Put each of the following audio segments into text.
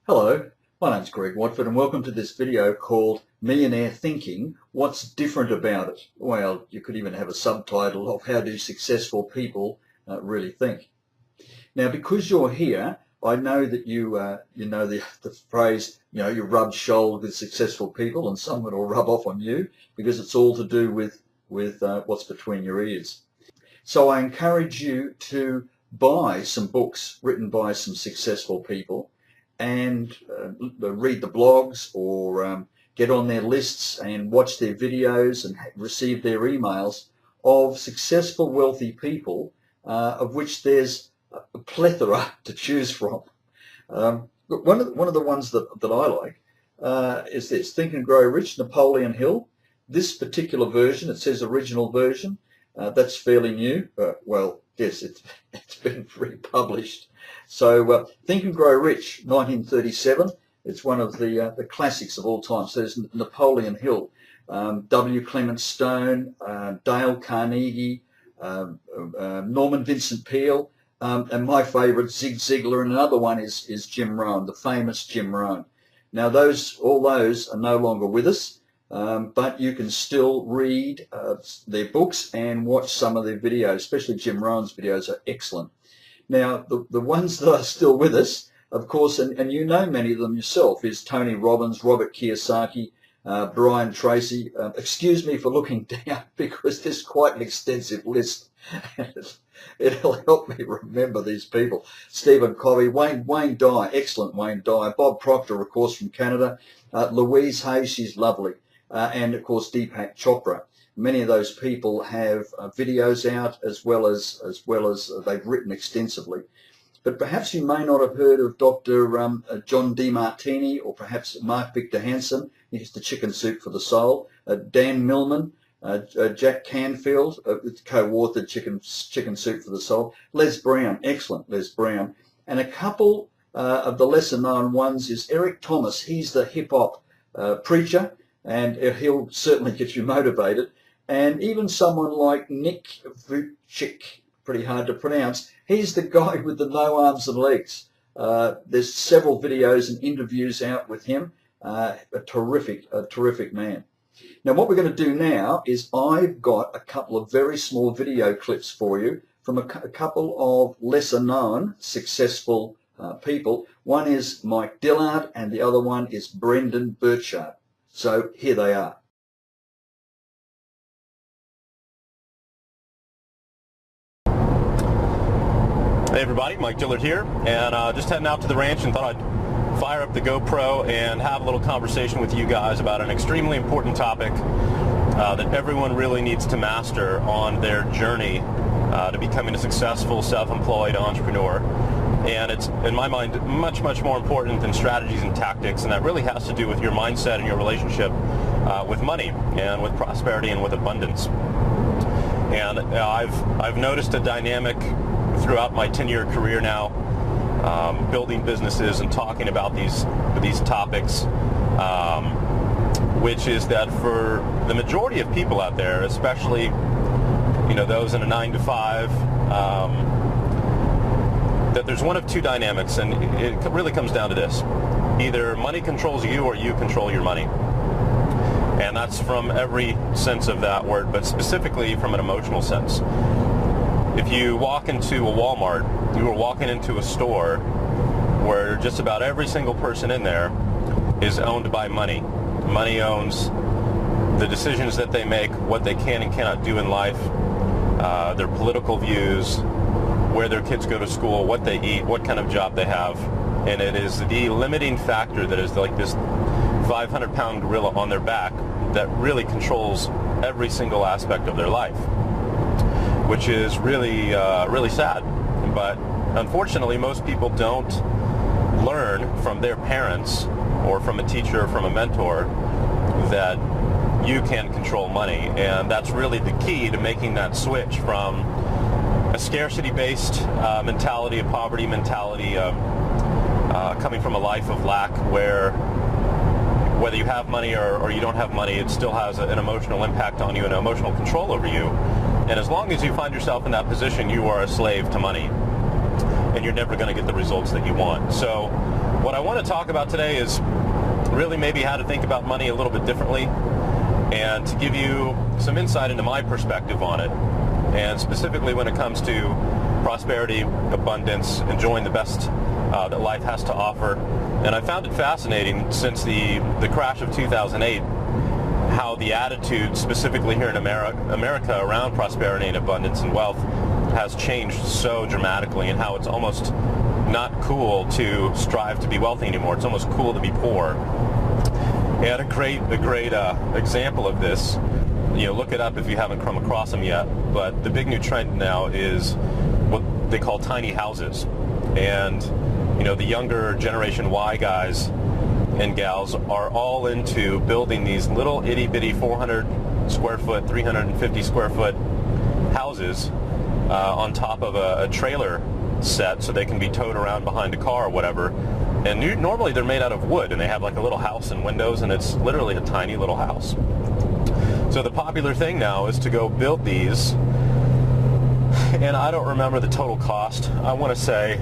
Hello, my name's Greg Watford and welcome to this video called Millionaire Thinking, What's Different About It? Well, you could even have a subtitle of How Do Successful People Really Think? Now, because you're here, I know that you know the phrase, you rub shoulders with successful people and someone will rub off on you because it's all to do with what's between your ears. So I encourage you to buy some books written by some successful people and read the blogs or get on their lists and watch their videos and receive their emails of successful, wealthy people, of which there's a plethora to choose from. One of the ones that I like is this, Think and Grow Rich, Napoleon Hill. This particular version, it says original version, that's fairly new. Well, yes, it's been republished. So Think and Grow Rich, 1937. It's one of the classics of all time. So there's Napoleon Hill, W. Clement Stone, Dale Carnegie, Norman Vincent Peale, and my favourite, Zig Ziglar, and another one is Jim Rohn, the famous Jim Rohn. Now all those are no longer with us, but you can still read their books and watch some of their videos, especially Jim Rohn's videos are excellent. Now, the ones that are still with us, of course, and you know many of them yourself, is Tony Robbins, Robert Kiyosaki, Brian Tracy. Excuse me for looking down because there's quite an extensive list. It'll help me remember these people. Stephen Covey, Wayne Dyer, excellent Wayne Dyer. Bob Proctor, of course, from Canada. Louise Hay, she's lovely. And, of course, Deepak Chopra. Many of those people have videos out as well as they've written extensively. But perhaps you may not have heard of Dr. John DeMartini or perhaps Mark Victor Hansen. He's the Chicken Soup for the Soul. Dan Millman, Jack Canfield, co-authored Chicken Soup for the Soul. Les Brown, excellent Les Brown. And a couple of the lesser known ones is Eric Thomas. He's the hip-hop preacher, and he'll certainly get you motivated. And even someone like Nick Vujicic, pretty hard to pronounce, he's the guy with the no arms and legs. There's several videos and interviews out with him. A terrific man. Now what we're going to do now is I've got a couple of very small video clips for you from a couple of lesser known successful people. One is Mike Dillard and the other one is Brendan Burchard. So here they are. Hey everybody, Mike Dillard here, and just heading out to the ranch and thought I'd fire up the GoPro and have a little conversation with you guys about an extremely important topic that everyone really needs to master on their journey to becoming a successful self-employed entrepreneur. And it's, in my mind, much more important than strategies and tactics, and that really has to do with your mindset and your relationship with money and with prosperity and with abundance. And I've noticed a dynamic throughout my 10-year career now, building businesses and talking about these topics, which is that for the majority of people out there, especially those in a 9-to-5, that there's one of two dynamics, and it really comes down to this: either money controls you or you control your money. And that's from every sense of that word, but specifically from an emotional sense. If you walk into a Walmart, you are walking into a store where just about every single person in there is owned by money. Money owns the decisions that they make, what they can and cannot do in life, their political views, where their kids go to school, what they eat, what kind of job they have. And it is the limiting factor that is like this 500-pound gorilla on their back that really controls every single aspect of their life, which is really sad. But unfortunately, most people don't learn from their parents or from a teacher or from a mentor that you can control money. And that's really the key to making that switch from a scarcity-based mentality, a poverty mentality, coming from a life of lack where whether you have money or you don't have money, it still has an emotional impact on you and emotional control over you. And as long as you find yourself in that position, you are a slave to money, and you're never going to get the results that you want. So what I want to talk about today is really maybe how to think about money a little bit differently, and to give you some insight into my perspective on it, and specifically when it comes to prosperity, abundance, enjoying the best that life has to offer. And I found it fascinating since the crash of 2008, how the attitude specifically here in America around prosperity and abundance and wealth has changed so dramatically, and how it's almost not cool to strive to be wealthy anymore. It's almost cool to be poor. And a great example of this, look it up if you haven't come across them yet, but the big new trend now is what they call tiny houses. And the younger generation Y guys and gals are all into building these little itty-bitty 400 square foot, 350 square foot houses on top of a trailer set, so they can be towed around behind a car or whatever. And normally they're made out of wood, and they have like a little house and windows, and it's literally a tiny little house. So the popular thing now is to go build these, and I don't remember the total cost. I want to say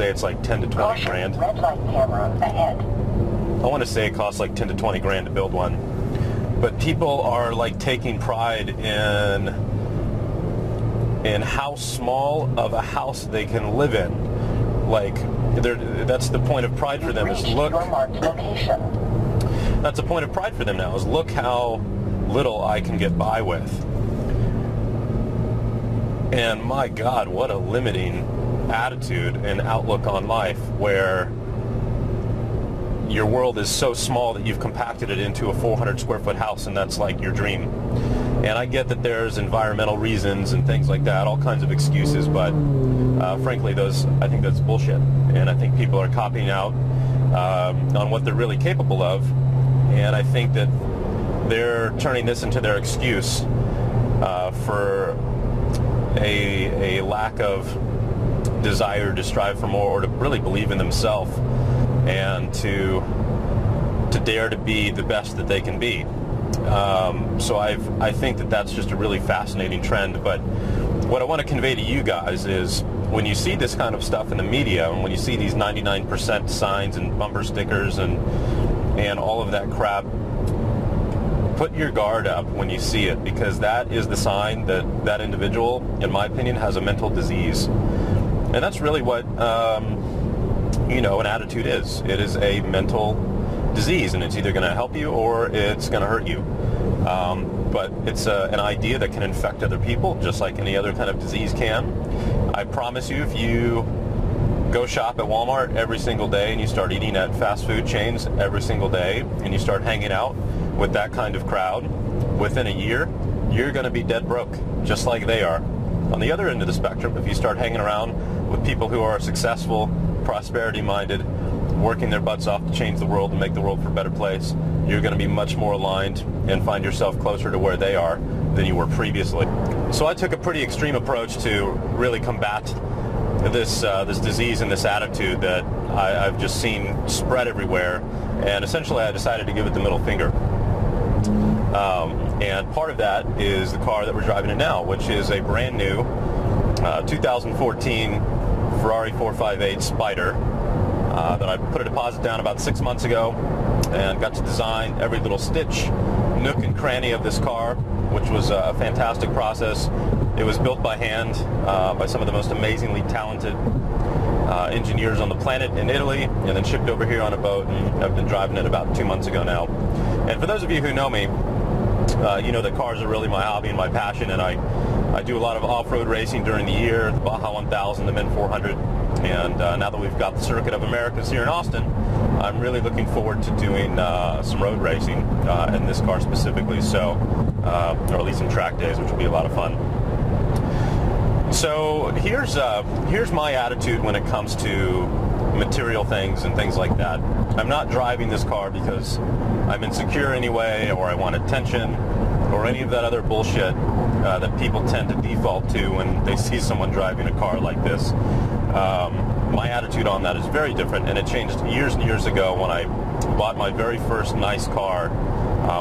it's like 10 to 20 grand. Red light camera ahead. I want to say it costs like 10 to 20 grand to build one. But people are like taking pride in how small of a house they can live in. Like, that's the point of pride for them, is look. Your marked location. That's a point of pride for them now, is look how little I can get by with. And my God, what a limiting attitude and outlook on life, where your world is so small that you've compacted it into a 400 square foot house, and that's like your dream. And I get that there's environmental reasons and things like that, all kinds of excuses, but frankly, I think that's bullshit. And I think people are copying out on what they're really capable of. And I think that they're turning this into their excuse for a lack of desire to strive for more, or to really believe in themselves, and to dare to be the best that they can be. So I think that that's just a really fascinating trend. But what I want to convey to you guys is, when you see this kind of stuff in the media, and when you see these 99% signs and bumper stickers and all of that crap, put your guard up when you see it, because that is the sign that that individual, in my opinion, has a mental disease. And that's really what an attitude is. It is a mental disease, and it's either going to help you or it's going to hurt you. But it's an idea that can infect other people, just like any other kind of disease can. I promise you, if you go shop at Walmart every single day, and you start eating at fast food chains every single day, and you start hanging out with that kind of crowd, within a year, you're going to be dead broke, just like they are. On the other end of the spectrum, if you start hanging around with people who are successful, prosperity-minded, working their butts off to change the world and make the world for a better place, you're going to be much more aligned and find yourself closer to where they are than you were previously. So I took a pretty extreme approach to really combat this disease and this attitude that I've just seen spread everywhere, and essentially I decided to give it the middle finger. And part of that is the car that we're driving in now, which is a brand new 2014 Ferrari 458 Spider that I put a deposit down about 6 months ago, and got to design every little stitch, nook and cranny of this car, which was a fantastic process. It was built by hand by some of the most amazingly talented engineers on the planet in Italy, and then shipped over here on a boat, and I've been driving it about 2 months ago now. And for those of you who know me, you know that cars are really my hobby and my passion, and I do a lot of off-road racing during the year, the Baja 1000, the Min 400, and now that we've got the Circuit of Americas here in Austin, I'm really looking forward to doing some road racing in this car specifically, so or at least some track days, which will be a lot of fun. So here's my attitude when it comes to material things and things like that. I'm not driving this car because I'm insecure anyway, or I want attention, or any of that other bullshit that people tend to default to when they see someone driving a car like this. My attitude on that is very different, and it changed years and years ago when I bought my very first nice car,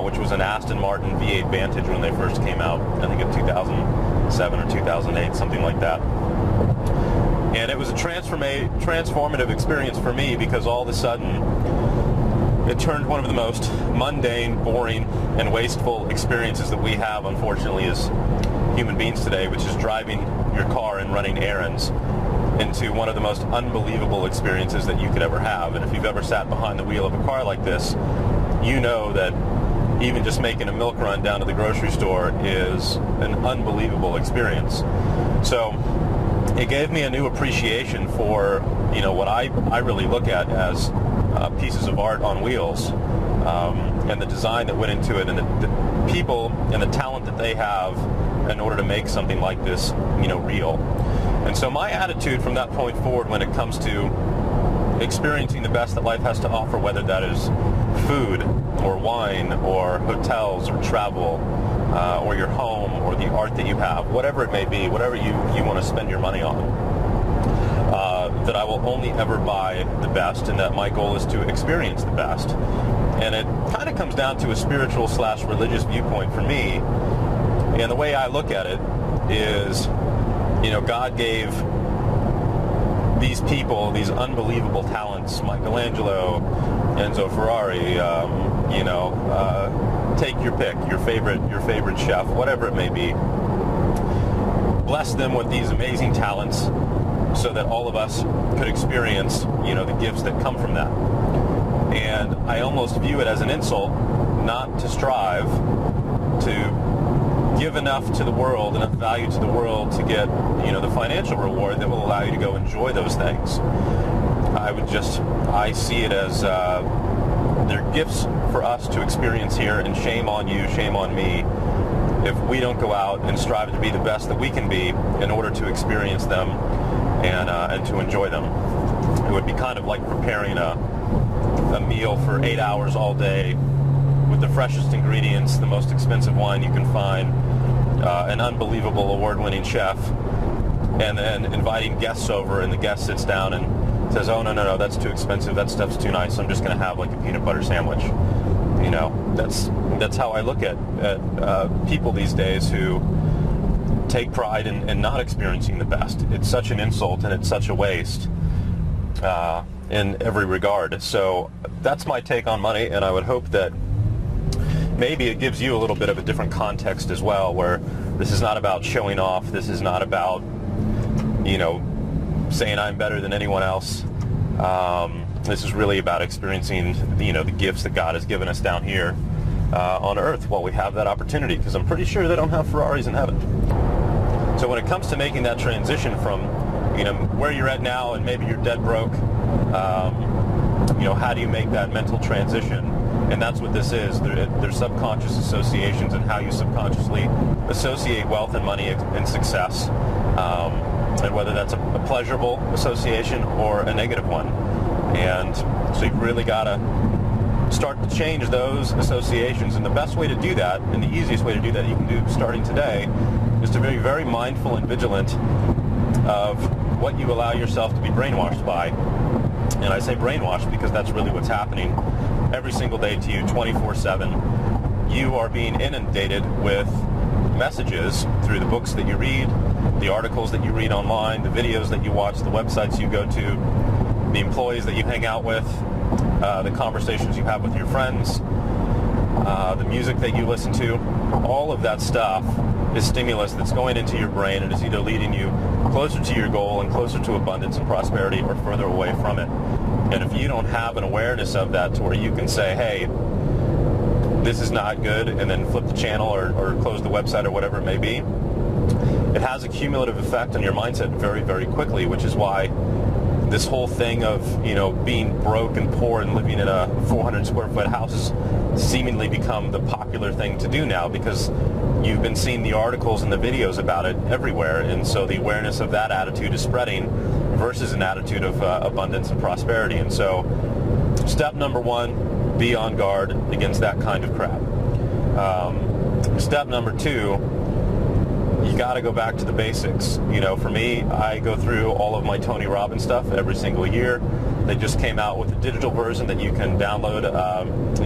which was an Aston Martin V8 Vantage when they first came out, I think in 2007 or 2008, something like that. And it was a transformative experience for me, because all of a sudden it turned one of the most mundane, boring, and wasteful experiences that we have, unfortunately, as human beings today, which is driving your car and running errands, into one of the most unbelievable experiences that you could ever have. And if you've ever sat behind the wheel of a car like this, you know that even just making a milk run down to the grocery store is an unbelievable experience. So it gave me a new appreciation for, you know, what I really look at as pieces of art on wheels, and the design that went into it, and the people and the talent that they have in order to make something like this, you know, real. And so my attitude from that point forward, when it comes to experiencing the best that life has to offer, whether that is food or wine or hotels or travel, or your home or the art that you have, whatever it may be, whatever you want to spend your money on, that I will only ever buy the best, and that my goal is to experience the best. And it kind of comes down to a spiritual / religious viewpoint for me. And the way I look at it is, you know, God gave these people these unbelievable talents, Michelangelo, Enzo Ferrari, you know, take your pick, your favorite chef, whatever it may be. Bless them with these amazing talents so that all of us could experience, you know, the gifts that come from that. And I almost view it as an insult not to strive to give enough to the world, enough value to the world, to get, you know, the financial reward that will allow you to go enjoy those things. I see it as they're gifts for us to experience here, and shame on you, shame on me, if we don't go out and strive to be the best that we can be in order to experience them and to enjoy them. It would be kind of like preparing a meal for 8 hours all day with the freshest ingredients, the most expensive wine you can find, an unbelievable award-winning chef, and then inviting guests over, and the guest sits down and says, oh, no, that's too expensive, that stuff's too nice, I'm just going to have like a peanut butter sandwich. You know, that's how I look at people these days who take pride in not experiencing the best. It's such an insult, and it's such a waste in every regard. So that's my take on money, and I would hope that maybe it gives you a little bit of a different context as well, where this is not about showing off, this is not about, you know, saying I'm better than anyone else. This is really about experiencing, you know, the gifts that God has given us down here on earth while we have that opportunity, because I'm pretty sure they don't have Ferraris in heaven. So when it comes to making that transition from, you know, where you're at now and maybe you're dead broke, you know, how do you make that mental transition? And that's what this is. There's subconscious associations, and how you subconsciously associate wealth and money and success, and whether that's a pleasurable association or a negative one. And so you've really got to start to change those associations. And the best way to do that, and the easiest way to do that you can do starting today, is to be very mindful and vigilant of what you allow yourself to be brainwashed by. And I say brainwashed because that's really what's happening every single day to you, 24/7. You are being inundated with messages through the books that you read, the articles that you read online, the videos that you watch, the websites you go to, the employees that you hang out with, the conversations you have with your friends, the music that you listen to. All of that stuff is stimulus that's going into your brain, and is either leading you closer to your goal and closer to abundance and prosperity, or further away from it. And if you don't have an awareness of that to where you can say, hey, this is not good, and then flip the channel or close the website or whatever it may be, it has a cumulative effect on your mindset very, very quickly, which is why this whole thing of, you know, being broke and poor and living in a 400 square foot house has seemingly become the popular thing to do now, because you've been seeing the articles and the videos about it everywhere. And so the awareness of that attitude is spreading versus an attitude of abundance and prosperity. And so step number one, be on guard against that kind of crap. Step number two, you got to go back to the basics. You know, for me, I go through all of my Tony Robbins stuff every single year. They just came out with a digital version that you can download,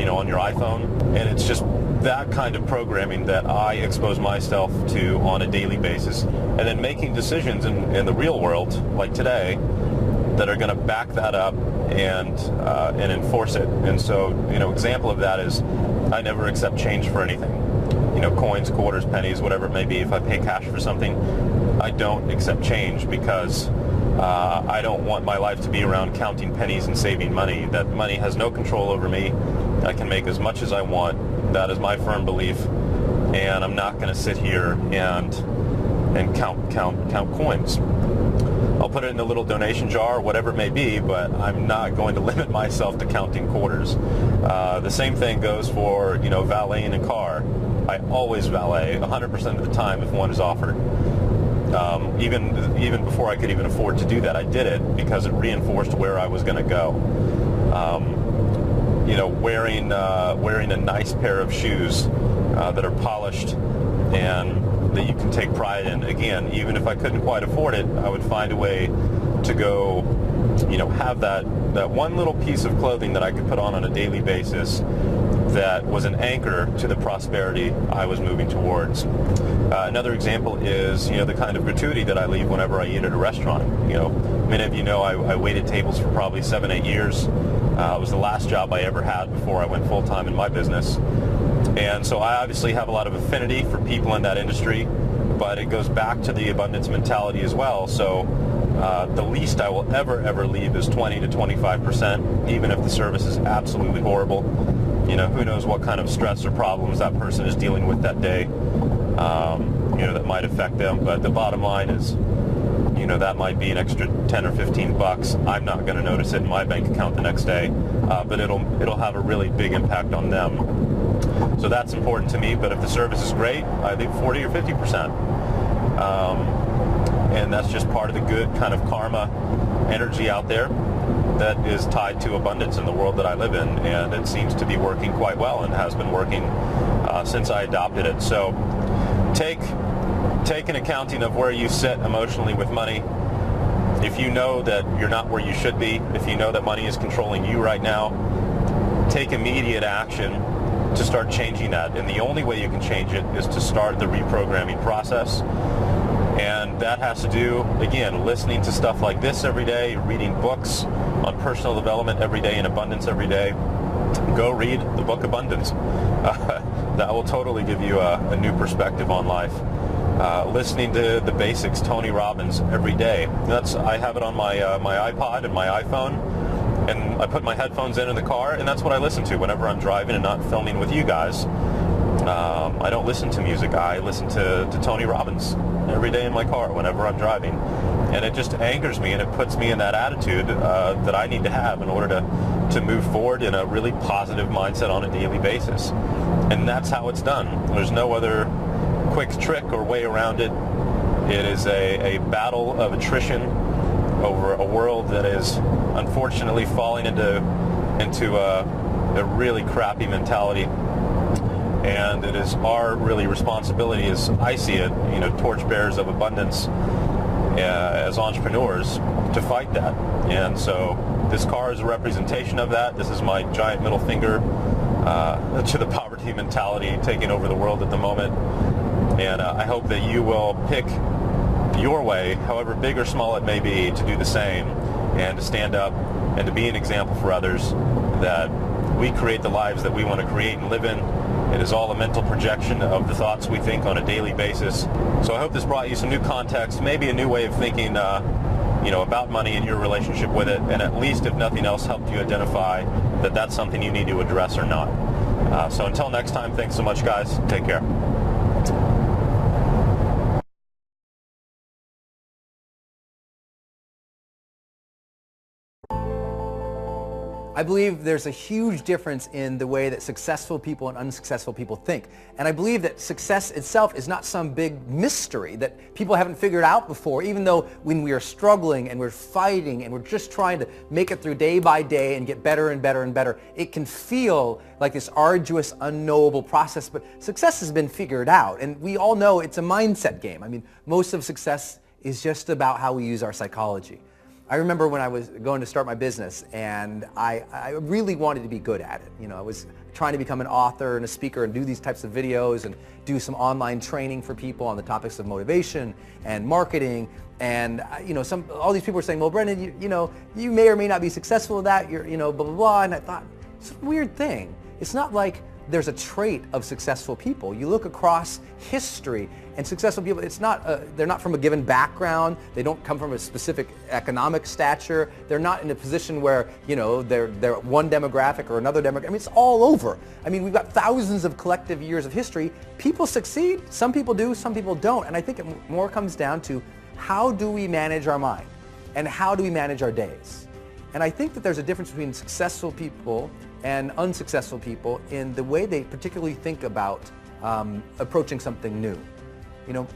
on your iPhone, and it's just that kind of programming that I expose myself to on a daily basis, and then making decisions in the real world, like today, that are going to back that up and enforce it. And so, example of that is I never accept change for anything. Coins, quarters, pennies, whatever it may be. If I pay cash for something, I don't accept change because I don't want my life to be around counting pennies and saving money. That money has no control over me. I can make as much as I want. That is my firm belief, and I'm not going to sit here and count coins. I'll put it in a little donation jar, whatever it may be, but I'm not going to limit myself to counting quarters. The same thing goes for, valeting a car. I always valet 100% of the time if one is offered. Even before I could even afford to do that, I did it because it reinforced where I was going to go. Wearing a nice pair of shoes that are polished and that you can take pride in. Again, even if I couldn't quite afford it, I would find a way to go, have that one little piece of clothing that I could put on a daily basis that was an anchor to the prosperity I was moving towards. Another example is, the kind of gratuity that I leave whenever I eat at a restaurant. Many of you know I waited tables for probably 7-8 years. It was the last job I ever had before I went full-time in my business. And so I obviously have a lot of affinity for people in that industry, but it goes back to the abundance mentality as well. So the least I will ever leave is 20 to 25%, even if the service is absolutely horrible. Who knows what kind of stress or problems that person is dealing with that day, that might affect them. But the bottom line is, that might be an extra 10 or 15 bucks. I'm not going to notice it in my bank account the next day, but it'll have a really big impact on them. So that's important to me. But if the service is great, I leave 40 or 50%. And that's just part of the good kind of karma energy out there that is tied to abundance in the world that I live in, and it seems to be working quite well and has been working since I adopted it. So take an accounting of where you sit emotionally with money. If you know that you're not where you should be, if you know that money is controlling you right now, take immediate action to start changing that. And the only way you can change it is to start the reprogramming process. And that has to do, again, listening to stuff like this every day, reading books on personal development every day and abundance every day. Go read the book Abundance. That will totally give you a new perspective on life. Listening to the basics, Tony Robbins, every day. I have it on my iPod and my iPhone, and I put my headphones in the car, and that's what I listen to whenever I'm driving and not filming with you guys. I don't listen to music. I listen to Tony Robbins every day in my car whenever I'm driving. And it just anchors me, and it puts me in that attitude that I need to have in order to move forward in a really positive mindset on a daily basis. And that's how it's done. There's no other quick trick or way around it. It is a battle of attrition over a world that is unfortunately falling into a really crappy mentality. And it is our really responsibility, as I see it, torchbearers of abundance, as entrepreneurs, to fight that. And so this car is a representation of that. This is my giant middle finger to the poverty mentality taking over the world at the moment. And I hope that you will pick your way, however big or small it may be, to do the same and to stand up and to be an example for others that we create the lives that we want to create and live in. It is all a mental projection of the thoughts we think on a daily basis. So I hope this brought you some new context, maybe a new way of thinking about money and your relationship with it, and at least, if nothing else, helped you identify that that's something you need to address or not. So until next time, thanks so much, guys. Take care. I believe there's a huge difference in the way that successful people and unsuccessful people think. And I believe that success itself is not some big mystery that people haven't figured out before, even though when we are struggling and we're fighting and we're just trying to make it through day by day and get better and better and better, it can feel like this arduous, unknowable process. But success has been figured out, and we all know it's a mindset game. I mean, most of success is just about how we use our psychology. I remember when I was going to start my business, and I really wanted to be good at it. I was trying to become an author and a speaker and do these types of videos and do some online training for people on the topics of motivation and marketing. And all these people were saying, well, Brendan, you may or may not be successful at that. You're, blah, blah, blah. And I thought, it's a weird thing. It's not like there's a trait of successful people. You look across history, and successful people, they're not from a given background. They don't come from a specific economic stature. They're not in a position where, they're one demographic or another demographic. I mean, it's all over. I mean, we've got thousands of collective years of history. People succeed. Some people do, some people don't. And I think it more comes down to how do we manage our mind and how do we manage our days? And I think that there's a difference between successful people and unsuccessful people in the way they particularly think about approaching something new.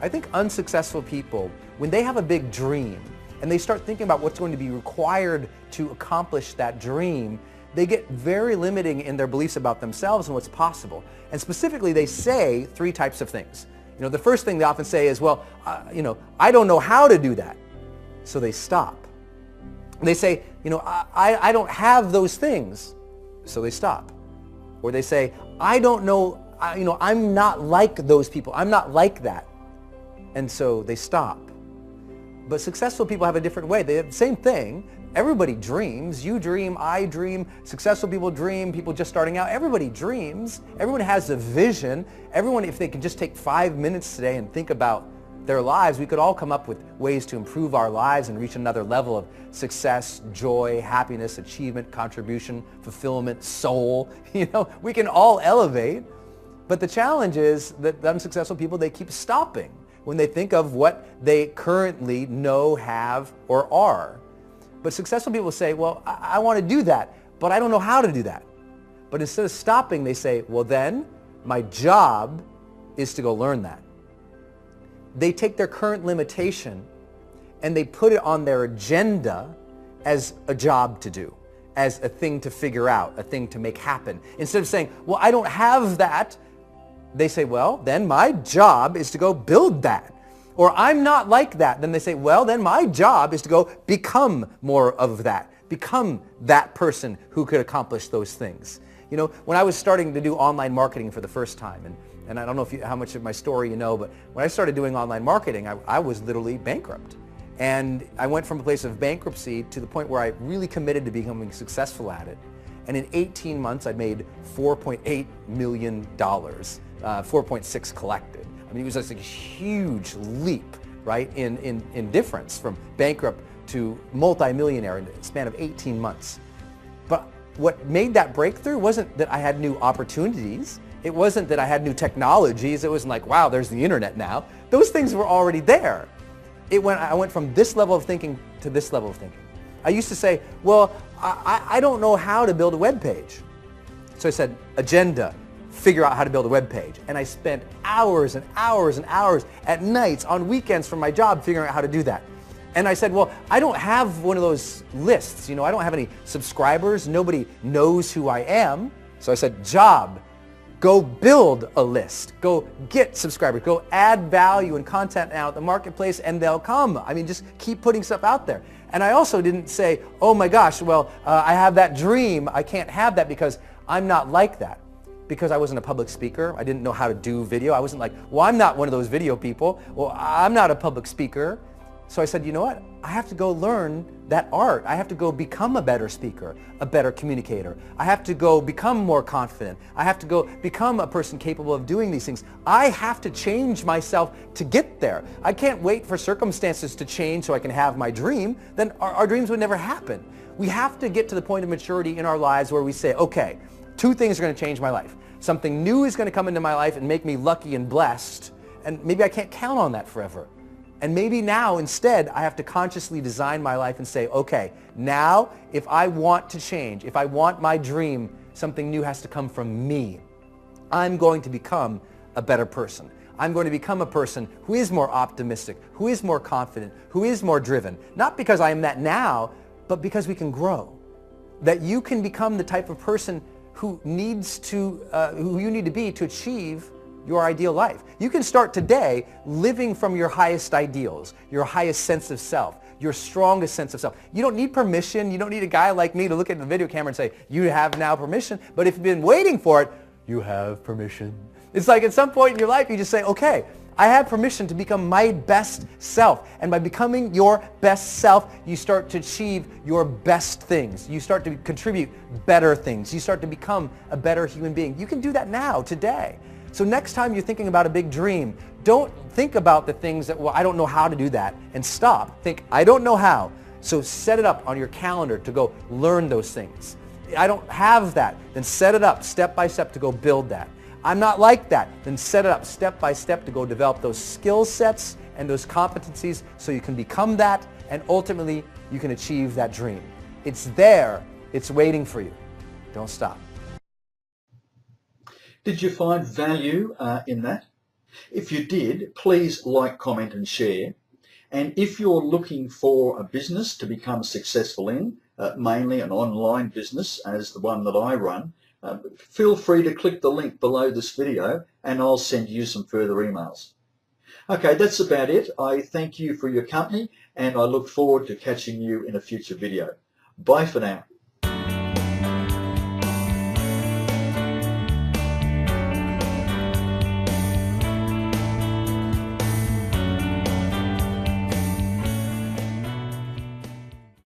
I think unsuccessful people, when they have a big dream and they start thinking about what's going to be required to accomplish that dream, they get very limiting in their beliefs about themselves and what's possible. And specifically, they say three types of things. The first thing they often say is, well, I don't know how to do that. So they stop. They say, I don't have those things. So they stop. Or they say, I don't know, I'm not like those people. I'm not like that. And so they stop. But successful people have a different way. They have the same thing. Everybody dreams. You dream, I dream, successful people dream, people just starting out. Everybody dreams. Everyone has a vision. Everyone, if they can just take 5 minutes today and think about their lives, we could all come up with ways to improve our lives and reach another level of success, joy, happiness, achievement, contribution, fulfillment, soul. We can all elevate. But the challenge is that the unsuccessful people, they keep stopping when they think of what they currently know, have, or are. But successful people say, well, I want to do that, but I don't know how to do that. But instead of stopping, they say, well, then my job is to go learn that. They take their current limitation and they put it on their agenda as a job to do, as a thing to figure out, a thing to make happen. Instead of saying, well, I don't have that, they say, well, then my job is to go build that. Or I'm not like that. Then they say, well, then my job is to go become more of that, become that person who could accomplish those things. When I was starting to do online marketing for the first time, and I don't know how much of my story you know, but when I started doing online marketing, I was literally bankrupt. And I went from a place of bankruptcy to the point where I really committed to becoming successful at it. And in 18 months, I made $4.8 million, 4.6 collected. I mean, it was just a huge leap, right, in difference from bankrupt to multimillionaire in the span of 18 months. But what made that breakthrough wasn't that I had new opportunities. It wasn't that I had new technologies. It wasn't like, wow, there's the internet now. Those things were already there. I went from this level of thinking to this level of thinking. I used to say, well, I don't know how to build a web page. So I said, agenda, figure out how to build a web page. And I spent hours and hours and hours at nights, on weekends from my job, figuring out how to do that. And I said, well, I don't have one of those lists. I don't have any subscribers. Nobody knows who I am. So I said, job, go build a list. Go get subscribers. Go add value and content out in the marketplace, and they'll come. I mean, just keep putting stuff out there. And I also didn't say, oh my gosh, well, I have that dream. I can't have that because I'm not like that. Because I wasn't a public speaker. I didn't know how to do video. I wasn't like, well, I'm not one of those video people. Well, I'm not a public speaker. So I said, you know what? I have to go learn that art. I have to go become a better speaker, a better communicator. I have to go become more confident. I have to go become a person capable of doing these things. I have to change myself to get there. I can't wait for circumstances to change so I can have my dream. Then our dreams would never happen. We have to get to the point of maturity in our lives where we say, okay, two things are going to change my life. Something new is going to come into my life and make me lucky and blessed, and maybe I can't count on that forever. And maybe now, instead, I have to consciously design my life and say, okay, now, if I want to change, if I want my dream, something new has to come from me. I'm going to become a better person. I'm going to become a person who is more optimistic, who is more confident, who is more driven. Not because I am that now, but because we can grow. That you can become the type of person who you need to be to achieve your ideal life. You can start today living from your highest ideals, your highest sense of self, your strongest sense of self. You don't need permission. You don't need a guy like me to look at the video camera and say, you have now permission. But if you've been waiting for it, you have permission. It's like at some point in your life, you just say, okay, I have permission to become my best self. And by becoming your best self, you start to achieve your best things. You start to contribute better things. You start to become a better human being. You can do that now, today. So next time you're thinking about a big dream, don't think about the things that, well, I don't know how to do that, and stop. Think, I don't know how. So set it up on your calendar to go learn those things. I don't have that. Then set it up step by step to go build that. I'm not like that. Then set it up step by step to go develop those skill sets and those competencies so you can become that, and ultimately you can achieve that dream. It's there. It's waiting for you. Don't stop. Did you find value in that? If you did, please like, comment and share. And if you're looking for a business to become successful in, mainly an online business as the one that I run, feel free to click the link below this video and I'll send you some further emails. Okay, that's about it. I thank you for your company and I look forward to catching you in a future video. Bye for now.